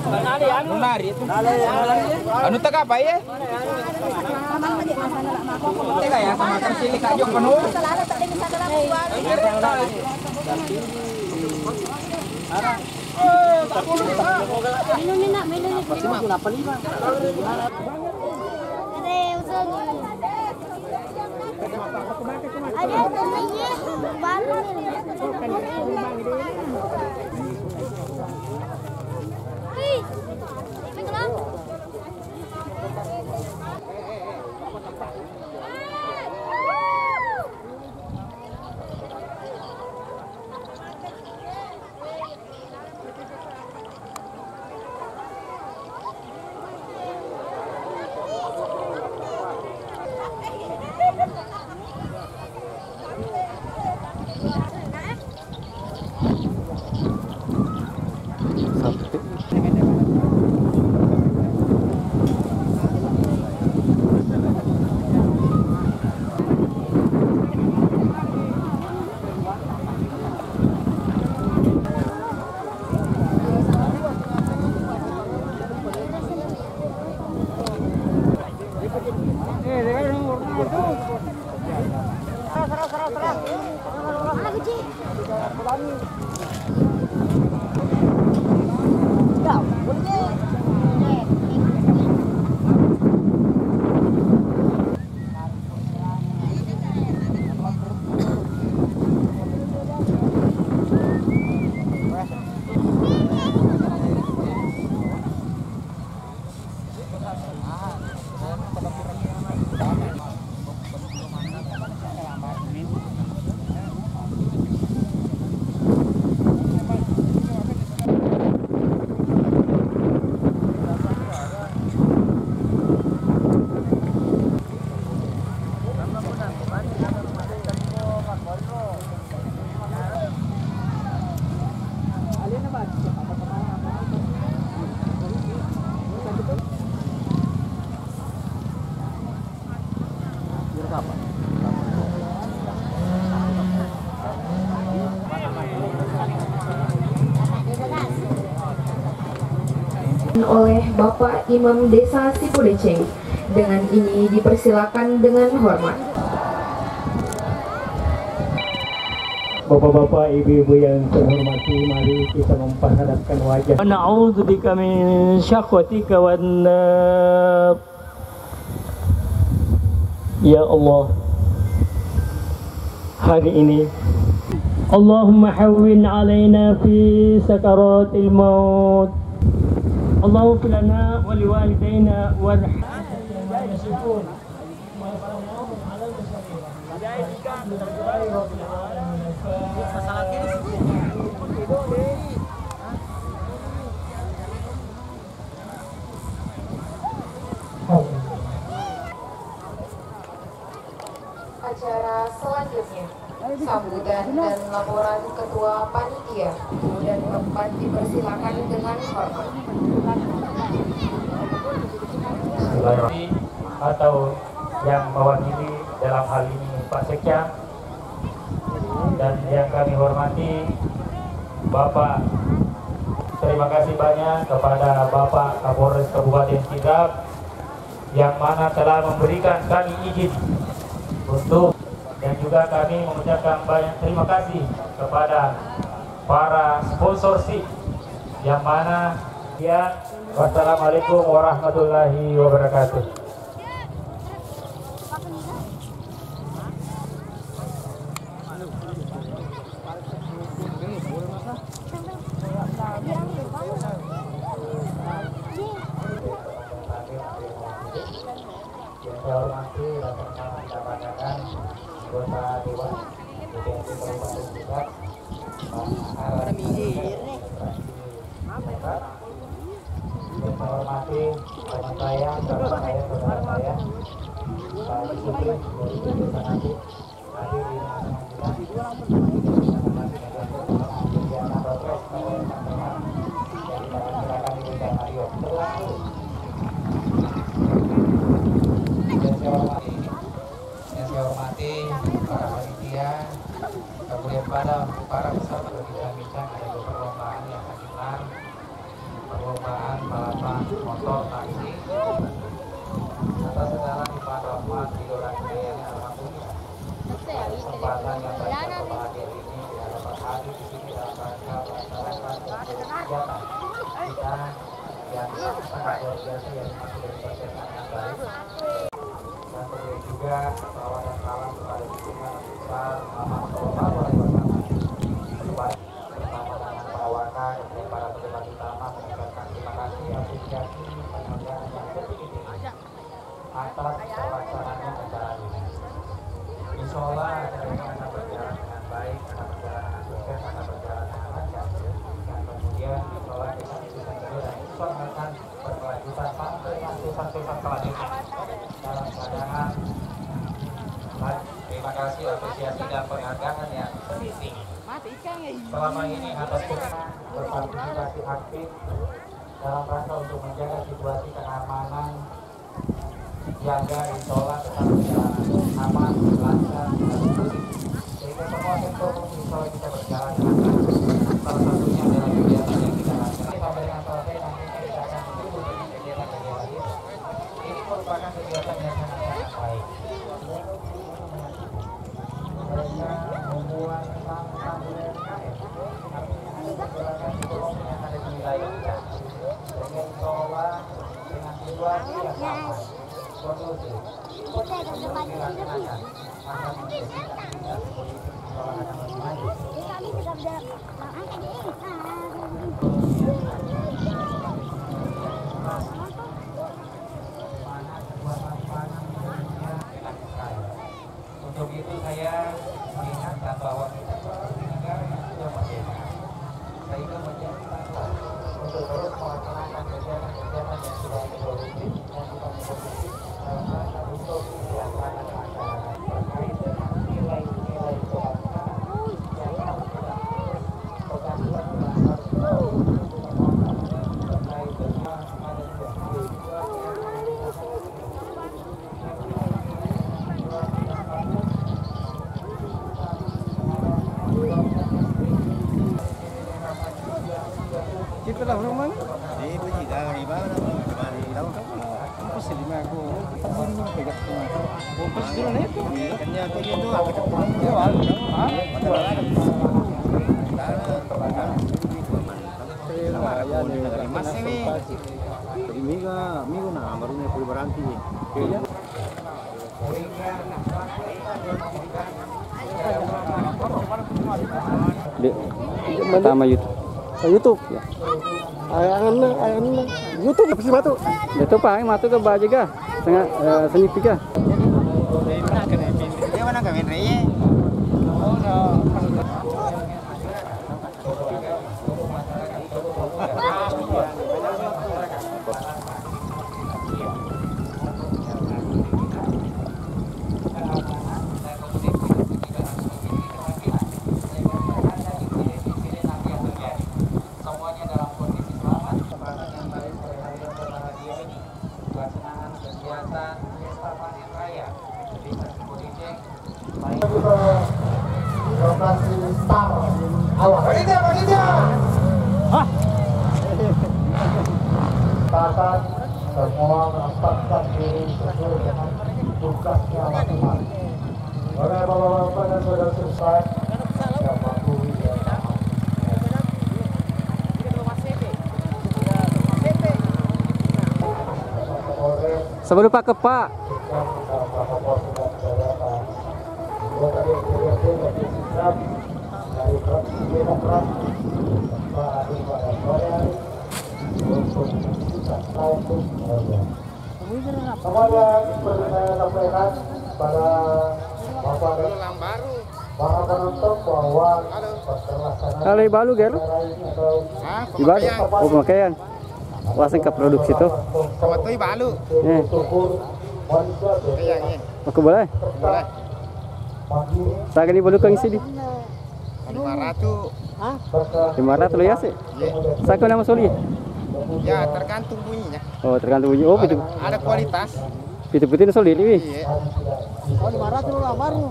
Nari itu. Anu tak apa ya? Tega ya sama tersilik aja penuh. Ada temennya baru oleh Bapak Imam Desa Sipudeceng. Dengan ini dipersilakan dengan hormat. Bapak-bapak, ibu-ibu yang terhormati, mari kita memperhadapkan wajah. Na'udzubika min syahwatika wan nar. Ya Allah, hari ini Allahumma hawwin alaina fi sakaratil maut. Allahumma fir lana wa liwalidayna warhamna. Acara selanjutnya sambutan dan laporan ketua panitia dan tempat dipersilakan dengan hormat. Atau yang mewakili dalam hal ini Pak Sekja, dan yang kami hormati Bapak, terima kasih banyak kepada Bapak Kapolres Kabupaten Sidrap yang mana telah memberikan kami izin untuk, dan juga kami mengucapkan banyak terima kasih kepada para sponsorship yang mana dia. Wassalamualaikum warahmatullahi wabarakatuh. Saya hormati dan mendapatkan anggota Dewan DPRD Kabupaten Sidrap, saya hormati teman saya, saudara saya, Pak Yusufri dari Desa Nanti, hadir di kegiatan progres oleh teman-teman yang silakan diberikan Mario. Yang saya hormati para panitia, kemudian para peserta berbincang-bincang, ada perlombaan yang akan digelar, perlombaan motor taksi atas segala lipat rahmat idola yang alhamdulillah kesempatan yang baik berbahagia ini di hadapan hadir di sini dalam rangka melaksanakan kegiatan kita yang sangat luar biasa yang masih dari persiapan yang baik. Dan kemudian juga salawat dan salam kepada junjungan besar Muhammad Shallallahu Alaihi Wasallam bersama dengan para wakil dan para pejabat utama mengucapkan terima kasih apresiasi penghargaan yang setinggi-tingginya atas pelaksanaan acara ini. Insya Allah acara ini akan berjalan dengan baik, akan berjalan dengan sukses, akan berjalan dengan lancar, dan kemudian insya Allah dengan ikutan kedua dan insya Allah akan berkelanjutan sampai tulisan-tulisan selanjutnya dalam keadaan baik. Terima kasih apresiasi dan penghargaan yang tinggi. Selama ini atas berpartisipasi aktif dalam rangka untuk menjaga situasi keamanan, jaga insya Allah tetap berjalan aman, lancar, dan kondusif. Sehingga semua sektor insya Allah bisa berjalan dengan baik. Salah satunya adalah kegiatan yang kita lakukan. Sampai dengan selesai nanti kita akan menyebut dengan kegiatan-kegiatan itu. Ini merupakan kegiatan yang sangat baik. Mereka membuat tentang UMKM, artinya ekonomi yang ada di wilayah kita. Sehingga insya Allah dengan situasi yang sama, kondusif, dilaksanakan akan menjadikan kita politik insya Allah akan lebih maju. Untuk itu saya mengingatkan bahwa kita sebagai negara yang sudah merdeka, sehingga menjadi dasar untuk terus melaksanakan kegiatan-kegiatan yang sudah produktif dan sudah produktif dalam rangka untuk kesejahteraan masyarakat terkait dengan nilai-nilai kebangsaan yang harus kita pegang dan harus terkait dengan Kita lah rumah ni. Ini bunyi dah ni baru dah ni tahu. Apa sih lima aku? Ini pegat tu. Fokus dulu ni tu. Kenya tu dia tu apa tu? Dia baru. Ah? Masih ni. Jadi minggu na baru ni pulih berhenti. Dek, pertama YouTube. YouTube ya. Ayana YouTube apa sih batu? YouTube apa? Matu ke baju ke? Setengah seni pika. Dia mana kami reye? Semua menempatkan diri sesuai dengan tugasnya masing-masing. Oleh bapak-bapak dan saudara selesai yang mematuhi dan Sebelum Pak ke Pak. Semuanya seperti saya sampaikan pada Bapak dan para penonton bahwa pelaksanaan Kali balu gelo. Di balu. Oh, pemakaian. Langsung ke produksi tuh. Sama tu balu. Aku boleh? Boleh. Saya ni balu kang sini. 500. 500 lo ya sih. Saya nama Soli. Ya tergantung bunyinya. Oh, tergantung bunyi. Oh, betul. Ada kualitas. Betul-betul Soli ini. Iya. Oh, 500 lah baru.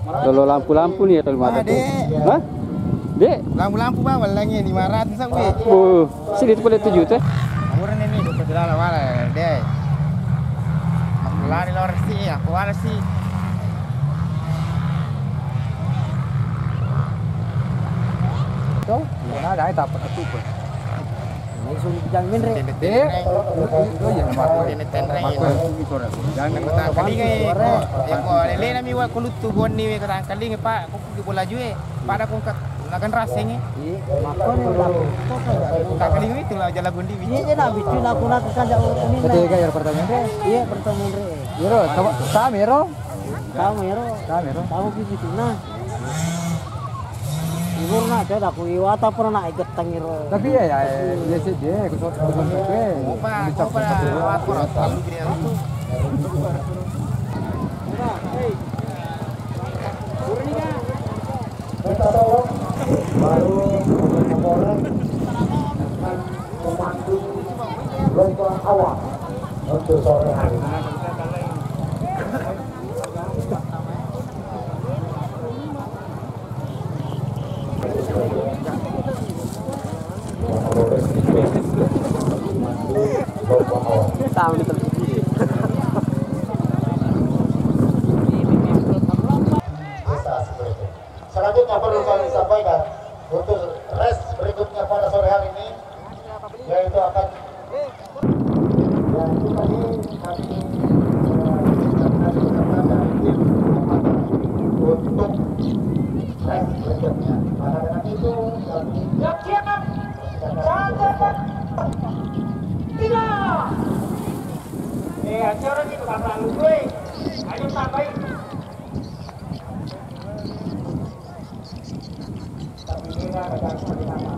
Kalau lampu-lampu nih atau 500. Hah? Dek, Lampu-lampu bawal lagi 500 sampai. sini itu boleh 7 teh. Murah ini 20 dolar wala deh. Lari luar sih, aku wala sih. Tuh, mana ada tak apa tu pun. Ini sulit jangan re. Oh ya, mako ini tenreng ini. Jangan kata kali ngai. Ya ko lele nami wa kulutu bon ni kata kali ngai Pak, ko di bola jue. Pada ko nakan raseng ni. Mako ni ulang. Tak kali itu lah jalan gundi. Iya nak bicu nak kuna kerja ini. Betul ke yang pertanyaan re? Iya pertanyaan re. Yero, sama Yero. Kamu bicu nah. Ibu nak saya dah kui wata pernah nak ikut tangiro. Tapi ya sih dia kusut ke. Apa lewat pernah selalu dia itu. Baru Kapolres memandu lomba awal untuk sore hari ini. Selanjutnya perlu kami sampaikan untuk race berikutnya pada sore hari ini, yaitu akan dan itu tadi kami untuk race berikutnya. Maka dengan itu kami acara ini bukan terlalu gue, ayo tambahin. Tapi ini ada dasar di mana?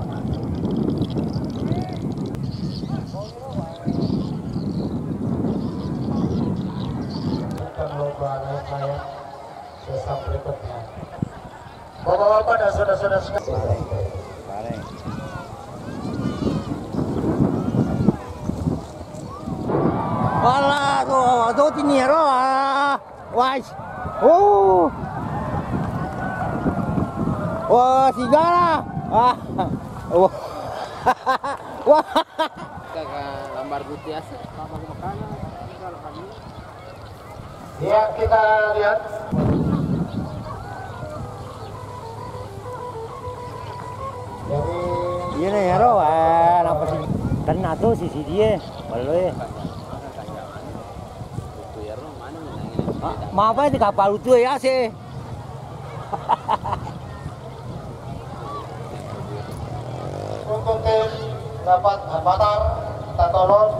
Bukan lomba layak sesam berikutnya. Bapak-bapak dan saudara-saudara sekalian. Alah, tu tinggi ro. Wah. Oh. Wah, sigara. Wah. Wah. Gambar putih asa. Ya, kita lihat. Jadi Ini ya ro, apa sih? Kena tu sisi dia. Baloi. Apa ini kapal itu ya sih? untuk tim dapat Batar, kita tolong